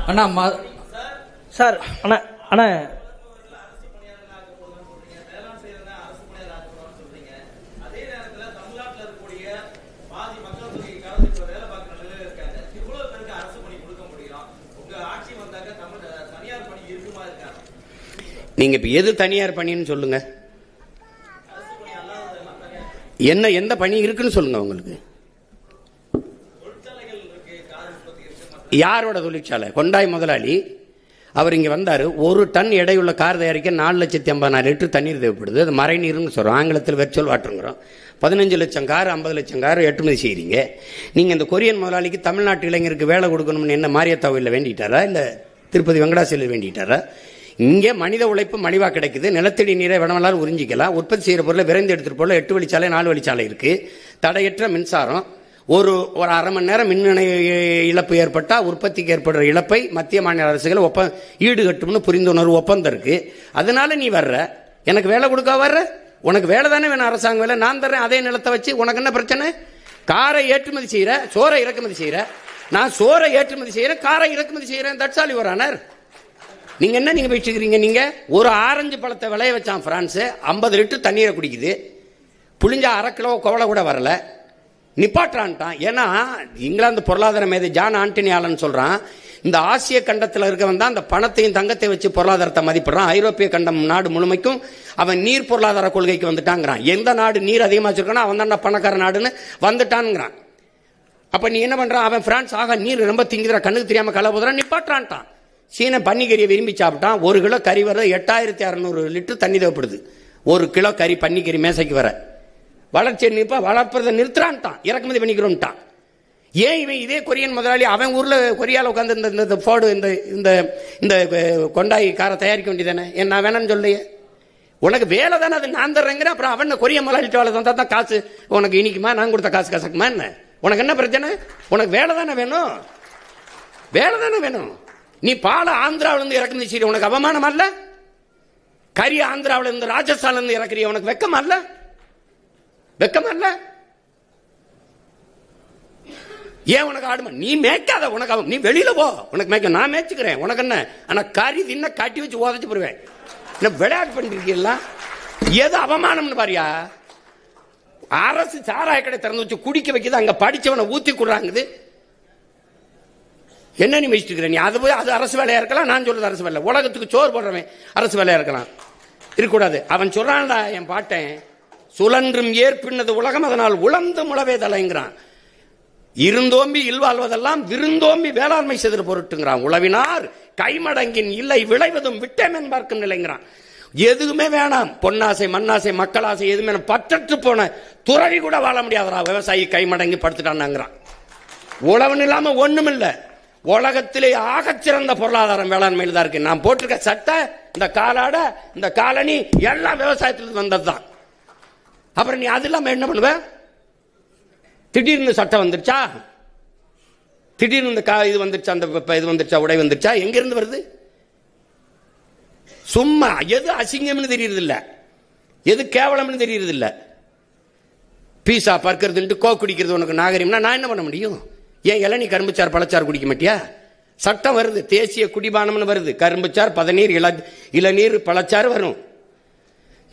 அண்ணா sir அண்ணா அண்ணா நீங்க இப்ப எது தனியார் பணின்னு சொல்லுங்க. என்ன எந்த பணி இருக்குன்னு சொல்லுங்க. உங்களுக்கு யாரோட தொழிற்சாலை? கொண்டாய் முதலாளி அவர் இங்க வந்தாரு. 1 டன் எடையுள்ள கார் தயாரிக்க 4,50,000 லிட்டர் தண்ணீர் தேவைப்படுது. அது மறை நீர்னு சொல்றோம், ஆங்கிலத்தில் வெர்ச்சுவல் வாட்டருங்கிறோம். 15 லட்சம் கார் 50 லட்சம் கார் ஏற்றுமதி செய்றீங்க. நீங்க இந்த கொரியன் முதலாளிக்கு தமிழ்நாட்டு இளைஞருக்கு வேலை கொடுக்கணும்னு என்ன மாரியத்தாவில் வேண்டிட்டாரா, இல்ல திருப்பதி வெங்கடாசலில் வேண்டிட்டாரா? இங்கே மனித உழைப்பு மலிவா கிடைக்குது. நிலத்தடி நீரை விடமெல்லாம் உறிஞ்சிக்கலாம். உற்பத்தி செய்கிற பொருளை விரைந்து எடுத்துட்டு போல 8 வழிச்சாலை 4 வழிச்சாலை இருக்கு. தடையற்ற மின்சாரம். ஒரு அரை மணி நேரம் மின் இழப்பு ஏற்பட்டால் உற்பத்திக்கு ஏற்படுற இழப்பை மத்திய மாநில அரசுகள் ஈடுகட்டும்னு புரிந்துணர்வு ஒப்பந்தம் இருக்கு. அதனால நீ வர்ற, எனக்கு வேலை கொடுக்க வர்ற, உனக்கு வேலை தானே வேணும், அரசாங்க வேலை நான் தர்றேன். அதே நிலத்தை வச்சு உனக்கு என்ன பிரச்சனை? காரை ஏற்றுமதி செய்யற, சோறை இறக்குமதி செய்யற. நான் சோறை ஏற்றுமதி செய்யறேன், காரை இறக்குமதி செய்யறேன். That's all your honour. நீங்க என்ன நீங்க பேசிக்கிறீங்க? நீங்க ஒரு ஆரஞ்சு பழத்தை விளைய வச்சான் பிரான்ஸ், 50 லிட்டர் தண்ணீரை குடிக்குது. புளிஞ்சா 1/2 கிலோ கவலை கூட வரல, நிப்பாட்டான்ட்டான். ஏன்னா இங்கிலாந்து பொருளாதார மேதை ஜான் ஆண்டனி ஆலன் சொல்றான், இந்த ஆசிய கண்டத்தில் இருக்கவன் தான் அந்த பணத்தையும் தங்கத்தை வச்சு பொருளாதாரத்தை மதிப்பிடுறான். ஐரோப்பிய கண்டம் நாடு முழுமைக்கும் அவன் நீர் பொருளாதார கொள்கைக்கு வந்துட்டாங்கிறான். எந்த நாடு நீர் அதிகமாக வச்சிருக்கானோ அவன் தான் பணக்கார நாடுன்னு வந்துட்டான்ங்கிறான். அப்ப நீ என்ன பண்றான்? அவன் பிரான்ஸ் ஆக நீர் ரொம்ப திங்குற, கண்ணுக்கு தெரியாம கலை போதுறான், நிப்பாட்டான்ட்டான். சீன பன்னிக்கறியை விரும்பி சாப்பிட்டான். 1 கிலோ கறி வர 8600 லிட்டர் தண்ணி தேவைப்படுது. 1 கிலோ கறி பன்னிக்கறி மேசைக்கு வர. வளர்ச்சியை நிற்பா, வளர்ப்பதை நிறுத்துறான்ட்டான், இறக்குமதி பண்ணிக்கிறோம்ட்டான். ஏன் இவன் இதே கொரியன் முதலாளி அவன் ஊர்ல கொரியால உட்காந்து இந்த ஃபோர்டு இந்த கொண்டாய் காரை தயாரிக்க வேண்டியதானே? ஏன் நான் வேணான்னு சொல்லையே, உனக்கு வேலை தானே, அது நான் தர்றேங்கிற. அப்புறம் அவன் கொரிய முதலாளிட்டு வேலை தந்தா தான் காசு உனக்கு இனிக்குமா, நான் கொடுத்த காசு கசக்குமா என்ன? உனக்கு என்ன பிரச்சனை? உனக்கு வேலை தானே வேணும், வேலை தானே வேணும். நீ பால ஆந்திராவில இருந்து இறக்குமதி செய்ய உனக்கு அவமானம் அல்ல? கறி ஆந்திராவில இருந்து ராஜஸ்தான்ல இருந்து இறக்குறிய உனக்கு வெக்கம் அல்ல? வெக்கம் அல்ல? ஏன் உனக்கு ஆடுமா? நீ மேய்க்காத, உனக்கு நீ வெளியில போ, உனக்கு மேய்க்க நான் மேய்ச்சுக்கிறேன், உனக்கு என்ன? ஆனா கறி தின்ன கட்டி வச்சு உதச்சு போடுவேன். என்ன விளையாட்டு பண்ணிருக்கீங்களா? எது அவமானம்னு பாரியா? அரசு சாராய கடை திறந்து வச்சு குடிக்க வைக்குது, அங்க படிச்சவனை ஊத்தி கொடுறாங்குது. என்ன நீ மெச்சிட்டு இருக்கிற? நீ அது அரசு வேலையா இருக்கலாம், நான் சொல்றது அரசு வேலை. உலகத்துக்கு சோறு போடுறவன் அரசு வேலையா இருக்கலாம், இருக்கக்கூடாது. அவன் சொல்றான்டா என் பாட்டன், சுழன்றும் ஏற்பின்னது உலகம் அதனால் உழந்து முளவே தலைங்கிறான். இருந்தோம்பி இல்வாழ்வதெல்லாம் விருந்தோம்பி வேளாண்மை செய்து பொருட்டுங்கிறான். உழவினார் கைமடங்கின் இல்லை விளைவதும் விட்டேன் பார்க்கும் நிலைங்கிறான். எதுவுமே வேணாம், பொன்னாசை மண்ணாசை மக்களாசை எதுவுமே பற்றற்று போன துறவி கூட வாழ முடியாதரா விவசாயி கைமடங்கி படுத்துட்டான்ங்கிறான். உழவன் இல்லாம ஒண்ணும் இல்லை. உலகத்திலே ஆகச்சிறந்த பொருளாதாரம் வேளாண்மையில் தான் இருக்கு. நான் போட்டிருக்க சட்டை, இந்த காலாட, இந்த காலனி எல்லாம் விவசாயத்திலிருந்து வந்ததுதான். அப்புறம் நீ அது இல்லாம என்ன பண்ணுவ? திடீர்னு சட்டம் வந்துருச்சா, திடீர்னு இந்த இது வந்துருச்சா, அந்த இது வந்துருச்சா, உடை வந்துருச்சா, எங்க இருந்து வருது? சும்மா எது அசிங்கம்னு தெரியறது இல்ல, எது கேவலம்னு தெரியறது இல்ல. பீஸா பர்க்கிறது கோ குடிக்கிறது உனக்கு நாகரிகம்னா நான் என்ன பண்ண முடியும்? ஏன் இளநீ கரும்புச்சார் பழச்சார் குடிக்க மாட்டியா? சட்டம் வருது, தேசிய குடிபானம்னு வருது. கரும்புச்சார் பதநீர் இளநீர் பழச்சாறு வரும்.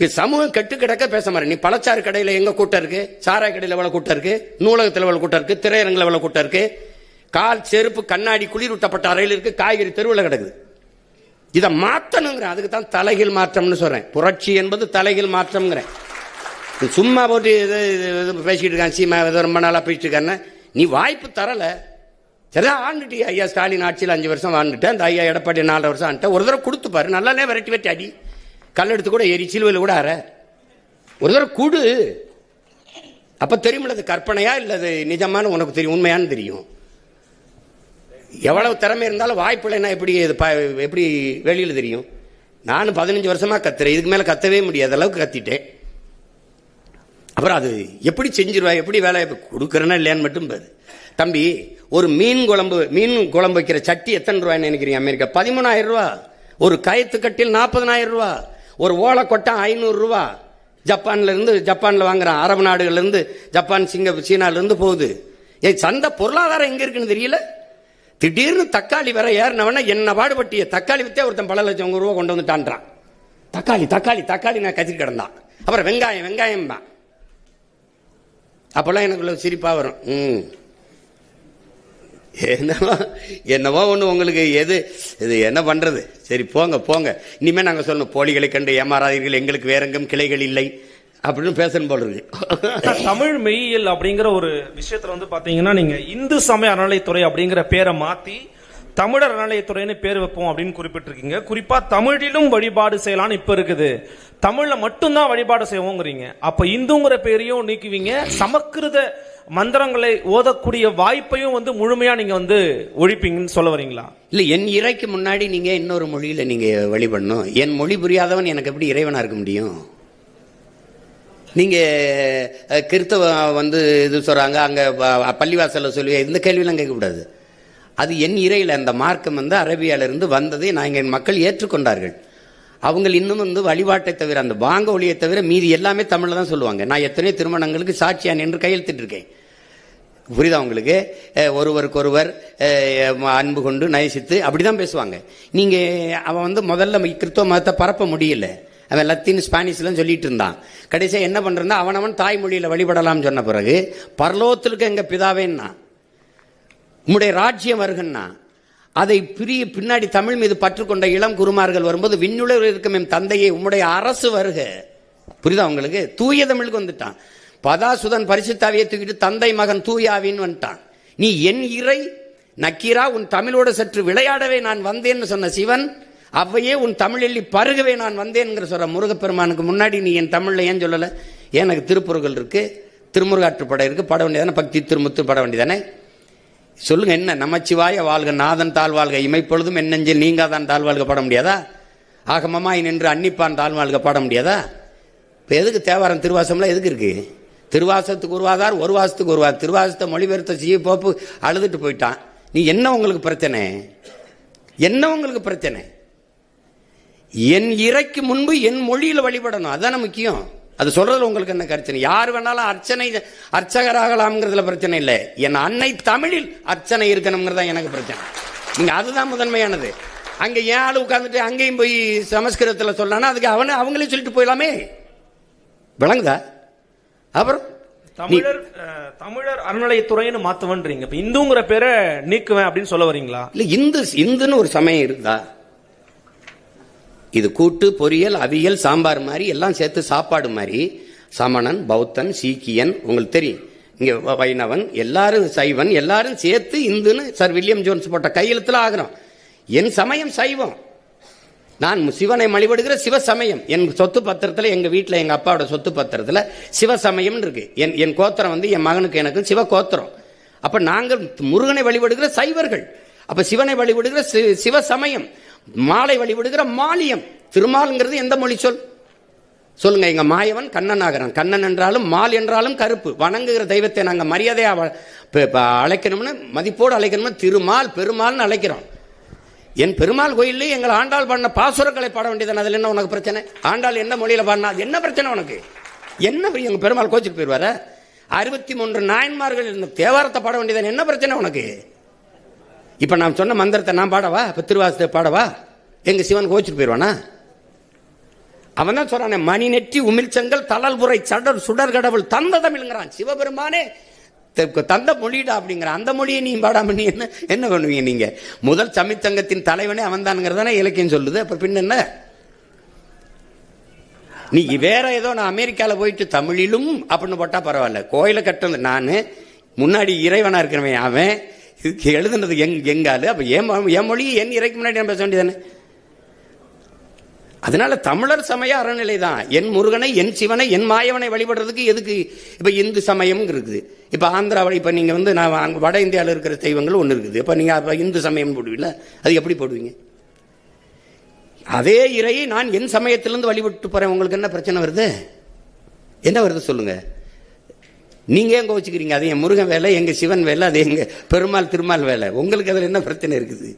சமூகம் கெட்டு கிடக்க பேச மாதிரி. நீ பழச்சாறு கடையில எங்க கூட்டம் இருக்கு, சாராய கடையில் எவ்வளவு கூட்டம் இருக்கு, நூலகத்தில் எவ்வளவு கூட்டம் இருக்கு, திரையரங்கில் எவ்வளவு கூட்டம் இருக்கு, கால் செருப்பு கண்ணாடி குளிரூட்டப்பட்ட அறையில் இருக்கு, காய்கறி தெருவில் கிடக்குது. இதை மாற்றணுங்கிற, அதுக்கு தான் தலைகீழ் மாற்றம்னு சொல்றேன். புரட்சி என்பது தலைகீழ் மாற்றம்ங்கிறேன். சும்மா போட்டு பேசிக்கிட்டு இருக்கான் சீமா, ரொம்ப நாளா பேசிட்டு இருக்கான்னு. நீ வாய்ப்பு தரல, சரிதான் ஆண்டுட்டி. ஐயா ஸ்டாலின் ஆட்சியில் 5 வருஷம் வாழ்ந்துட்டேன், அந்த ஐயா எடப்பாடி 4 வருஷம் ஆண்டுட்டேன். ஒரு தடவை கொடுத்து பாரு, நல்லானே விரட்டி வெட்டி அடி, கல்லெடுத்து கூட ஏறி சிலுவையில் கூட ஆற. ஒரு தடவை கொடு, அப்ப தெரியுமில்ல அது கற்பனையா இல்லது நிஜமான உனக்கு தெரியும், உண்மையானு தெரியும். எவ்வளவு திறமை இருந்தாலும் வாய்ப்பு இல்லைன்னா எப்படி வெளியில் தெரியும்? நானும் 15 வருஷமா கத்துறேன், இதுக்கு மேல கத்தவே முடியாத அளவுக்கு கத்திட்டேன். அப்புறம் அது எப்படி செஞ்சிருவா, எப்படி வேலை கொடுக்கறேன்னா இல்லையான்னு மட்டும் பாரு. தம்பி, ஒரு மீன் குழம்பு வைக்கிற சட்டி எத்தனை ரூபாய்ன்னு நினைக்கிறீங்க? அமெரிக்கா 13,000 ரூபா. ஒரு கயத்து கட்டில் 40,000 ரூபா. ஒரு ஓலை கொட்டம் 500 ரூபா. ஜப்பான்ல வாங்குறான், அரபு நாடுகள்ல இருந்து, ஜப்பான் சீனால இருந்து போகுது. சந்தை பொருளாதாரம் எங்க இருக்குன்னு தெரியல. திடீர்னு தக்காளி வர ஏறினவன என்ன பாடுபட்டிய தக்காளி வித்தே ஒருத்தன் பல லட்சம் ரூபா கொண்டு வந்துட்டான்றான். தக்காளி தக்காளி தக்காளி நான் கத்திட்டு கிடந்தான். அப்புறம் வெங்காயம் வெங்காயம் தான். அப்பெல்லாம் எனக்குள்ள சிரிப்பா வரும். என்னவோ ஒண்ணு உங்களுக்கு எது இது என்ன பண்றது? சரி போங்க போங்க, இனிமே நாங்க சொல்லணும் போலிகளை கண்டு ஏமாறாதீர்கள், எங்களுக்கு வேற எங்கும் கிளைகள் இல்லை அப்படின்னு பேசணும் போல இருக்கு. தமிழ் மெய்யியல் அப்படிங்கிற ஒரு விஷயத்துல வந்து பாத்தீங்கன்னா நீங்க இந்து சமய அறநிலைத்துறை அப்படிங்கிற பேரை மாத்தி தமிழர் அறநிலையத்துறைன்னு பேர் வைப்போம் அப்படின்னு குறிப்பிட்டிருக்கீங்க. குறிப்பா தமிழிலும் வழிபாடு செய்யலாம்னு இப்ப இருக்குது, தமிழ்ல மட்டும்தான் வழிபாடு செய்வோங்கிறீங்க. அப்ப இந்துங்கிற பேரையும் நீக்குவீங்க, சமஸ்கிருத மந்திரங்களை ஓதக்கூடிய வாய்ப்பையும் வந்து முழுமையா நீங்க வந்து ஒழிப்பீங்கன்னு சொல்ல வரீங்களா? இல்ல, என் இறைக்கு முன்னாடி நீங்க இன்னொரு மொழியில நீங்க வழிபடணும். என் மொழி புரியாதவன் எனக்கு எப்படி இறைவனா இருக்க முடியும்? நீங்க கிறிஸ்தவ வந்து இது சொல்றாங்க, அங்க பள்ளிவாசல்ல சொல்லி இந்த கேள்வியெல்லாம் கேட்கக்கூடாது. அது என் இறையில அந்த மார்க்கம் வந்து அரேபியால இருந்து வந்ததை நாங்கள் என் மக்கள் ஏற்றுக்கொண்டார்கள். அவங்க இன்னும் வந்து வழிபாட்டை தவிர அந்த பாங்க ஒளியை தவிர மீதி எல்லாமே தமிழ்ல தான் சொல்லுவாங்க. நான் எத்தனையோ திருமணங்களுக்கு சாட்சியா நின்று கையெழுத்திட்டு இருக்கேன். புரியுதா உங்களுக்கு? ஒருவருக்கு ஒருவர் அன்பு கொண்டு நயசித்து அப்படிதான் பேசுவாங்க. நீங்க அவன் வந்து முதல்ல கிறிஸ்தவ மதத்தை பரப்ப முடியல, அவன் லத்தீன் ஸ்பானிஷ்லாம் சொல்லிட்டு இருந்தான். கடைசியா என்ன பண்றான், அவனவன் தாய்மொழியில வழிபடலாம் சொன்ன பிறகு பரலோகத்திற்கு எங்க பிதாவேன்னா உம்முடைய ராஜ்யம் வருகன்னா அதை பின்னாடி தமிழ் மீது பற்றுக்கொண்ட இளம் குருமார்கள் வரும்போது விண்ணுலகில் இருக்கும் என் தந்தையை உம்முடைய அரசு வருக. புரியுதா உங்களுக்கு? தூய தமிழுக்கு வந்துட்டான். பதாசுதன் பரிசுத்தாவியை தூக்கிட்டு தந்தை மகன் தூயாவின்னு வந்துட்டான். நீ என் இறை நக்கீரா, உன் தமிழோடு சற்று விளையாடவே நான் வந்தேன்னு சொன்ன சிவன், அவ்வையே உன் தமிழில் பருகவே நான் வந்தேன் சொல்ற முருகப்பெருமானுக்கு முன்னாடி நீ என் தமிழ்ல ஏன் சொல்லல? எனக்கு திருப்புறங்கள் இருக்கு, திருமுருகாற்றுப்படை இருக்கு, பாட வேண்டியதானே? பக்தி திருமுத்து பாட வேண்டியதானே? சொல்லுங்க, என்ன நமச்சிவாய வாழ்க நாதன் தாழ்வாழ்க இமைப்பொழுதும் என் நெஞ்சில் நீங்காதான் தாழ்வாழ்க பாட முடியாதா? ஆகமமாய் நின்று அன்னிப்பான் தாழ்வாழ்க பாட முடியாதா? இப்போ எதுக்கு தேவாரம் திருவாசம்லாம் எதுக்கு இருக்கு? திருவாசத்துக்கு உருவாதார், ஒரு வாசத்துக்கு உருவாதார். திருவாசத்தை மொழிபெயர்த்த சீ போப்பு அழுதுட்டு போயிட்டான். நீ என்ன உங்களுக்கு பிரச்சனை? என்ன உங்களுக்கு பிரச்சனை? என் இறைக்கு முன்பு என் மொழியில வழிபடணும், அதான முக்கியம். அது சொல்றதுல உங்களுக்கு என்ன பிரச்சனை? யார் வேணாலும் அர்ச்சகராகலாம்ங்கிறதுல பிரச்சனை இல்லை. என் அன்னை தமிழில் அர்ச்சனை இருக்கணுங்கிறதா எனக்கு பிரச்சனை. நீங்க அதுதான் முதன்மையானது. அங்க ஏன் ஆளு உட்கார்ந்துட்டு அங்கேயும் போய் சமஸ்கிருதத்துல சொல்லானா அதுக்கு அவங்களே சொல்லிட்டு போயிடலாமே. விளங்குதா? அப்புறம் தமிழர் அறநிலையத்துறைன்னு மாத்துவன்றீங்க. இப்ப இந்துங்கிற பேரை நீக்குவேன் அப்படின்னு சொல்ல வரீங்களா? இல்ல, இந்துன்னு ஒரு சமயம் இருக்குதா? இது கூட்டு பொரியல் அவியல் சாம்பார் மாதிரி எல்லாம் சேர்த்து சாப்பாடு மாதிரி. சமணன், பௌத்தன், சீக்கியன், உங்களுக்கு தெரியும், இங்க வைணவன், எல்லாரும் சைவன், எல்லாரும் சேர்த்து இந்துன்னு சார் வில்லியம் ஜோன்ஸ் போட்ட கையெழுத்துல ஆகிறோம். என் சமயம் சைவம். நான் சிவனை வழிபடுகிற சிவசமயம். என் சொத்து பத்திரத்துல, எங்க வீட்டுல எங்க அப்பாவோட சொத்து பத்திரத்துல சிவசமயம் இருக்கு. என் கோத்திரம் வந்து என் மகனுக்கு எனக்கு சிவ கோத்திரம். அப்ப நாங்கள் முருகனை வழிபடுகிற சைவர்கள். அப்ப சிவனை வழிபடுகிற சிவசமயம். மாலை வழிபடுகிற மாலியம். திருமால்ங்கிறது எந்த மொழி சொல் சொல்லுங்க? எங்க மாயவன் கண்ணன் ஆகிறான். கண்ணன் என்றாலும் மால் என்றாலும் கருப்பு. வணங்குகிற தெய்வத்தை நாங்க மரியாதையா அழைக்கணும்னு, மதிப்போடு அழைக்கணும்னு திருமால் பெருமாள்னு அழைக்கிறோம். என் பெருமாள் கோயிலே எங்களை ஆண்டாள் பாடின பாசுரங்களை பாட வேண்டியதானே? அதுல என்ன உனக்கு பிரச்சனை? ஆண்டாள் என்ன மொழியில பாடினா என்ன பிரச்சனை உனக்கு? என்ன எங்க பெருமாள் கோச்சிட்டு போயிருவார? 63 நாயன்மார்கள் இருந்த தேவாரத்தை பாட வேண்டியதானே? என்ன பிரச்சனை உனக்கு? இப்ப நான் சொன்ன மந்திரத்தை நான் பாடவா? இப்ப திருவாசத்தை பாடவா? எங்க சிவன் கோச்சிட்டு போயிருவானா? அவன் தான் சொல்றானே, மணி நெற்றி உமிழ்ச்சங்கள் தளல்புரை சடர் சுடர் கடவுள் தந்த தமிழ்ங்கிறான். சிவபெருமானே தந்த மொழிடா அப்படிங்கிற அந்த மொழியை நீ பாடாம நீ என்ன பண்ணுவீங்க? நீங்க முதல் தமிழ்ச்சங்கத்தின் தலைவனே அவன் தான்ங்கிறதானே இலக்கியம் சொல்லுது. அப்ப பின்ன என்ன? நீ வேற ஏதோ நான் அமெரிக்கால போயிட்டு தமிழிலும் அப்படின்னு போட்டா பரவாயில்ல. கோயில கட்டுறது நானு, முன்னாடி இறைவனா இருக்கிறவன் அவன், இதுக்கு எழுதுனது எங்காலு. அப்ப என் மொழி என் இறைக்கு முன்னாடி நான் பேச வேண்டியதானே? அதனால தமிழர் சமய அறநிலை தான். என் முருகனை, என் சிவனை, என் மாயவனை வழிபடுறதுக்கு எதுக்கு இப்ப இந்து சமயம் இருக்குது? இப்ப ஆந்திராவில் இப்ப நீங்க வந்து நான் வட இந்தியாவில் இருக்கிற தெய்வங்கள் ஒண்ணு இருக்குது. இப்ப நீங்க இந்து சமயம் போடுவீங்களா? அது எப்படி போடுவீங்க? அதே இறையை நான் என் சமயத்திலிருந்து வழிபட்டு போறேன். உங்களுக்கு என்ன பிரச்சனை வருது? என்ன வருது சொல்லுங்க? நீங்க எங்க வச்சுக்கிறீங்க? அது என் முருகன் வேலை, எங்க சிவன் வேலை, அது எங்க பெருமாள் திருமால் வேலை. உங்களுக்கு அதுல என்ன பிரச்சனை இருக்குது?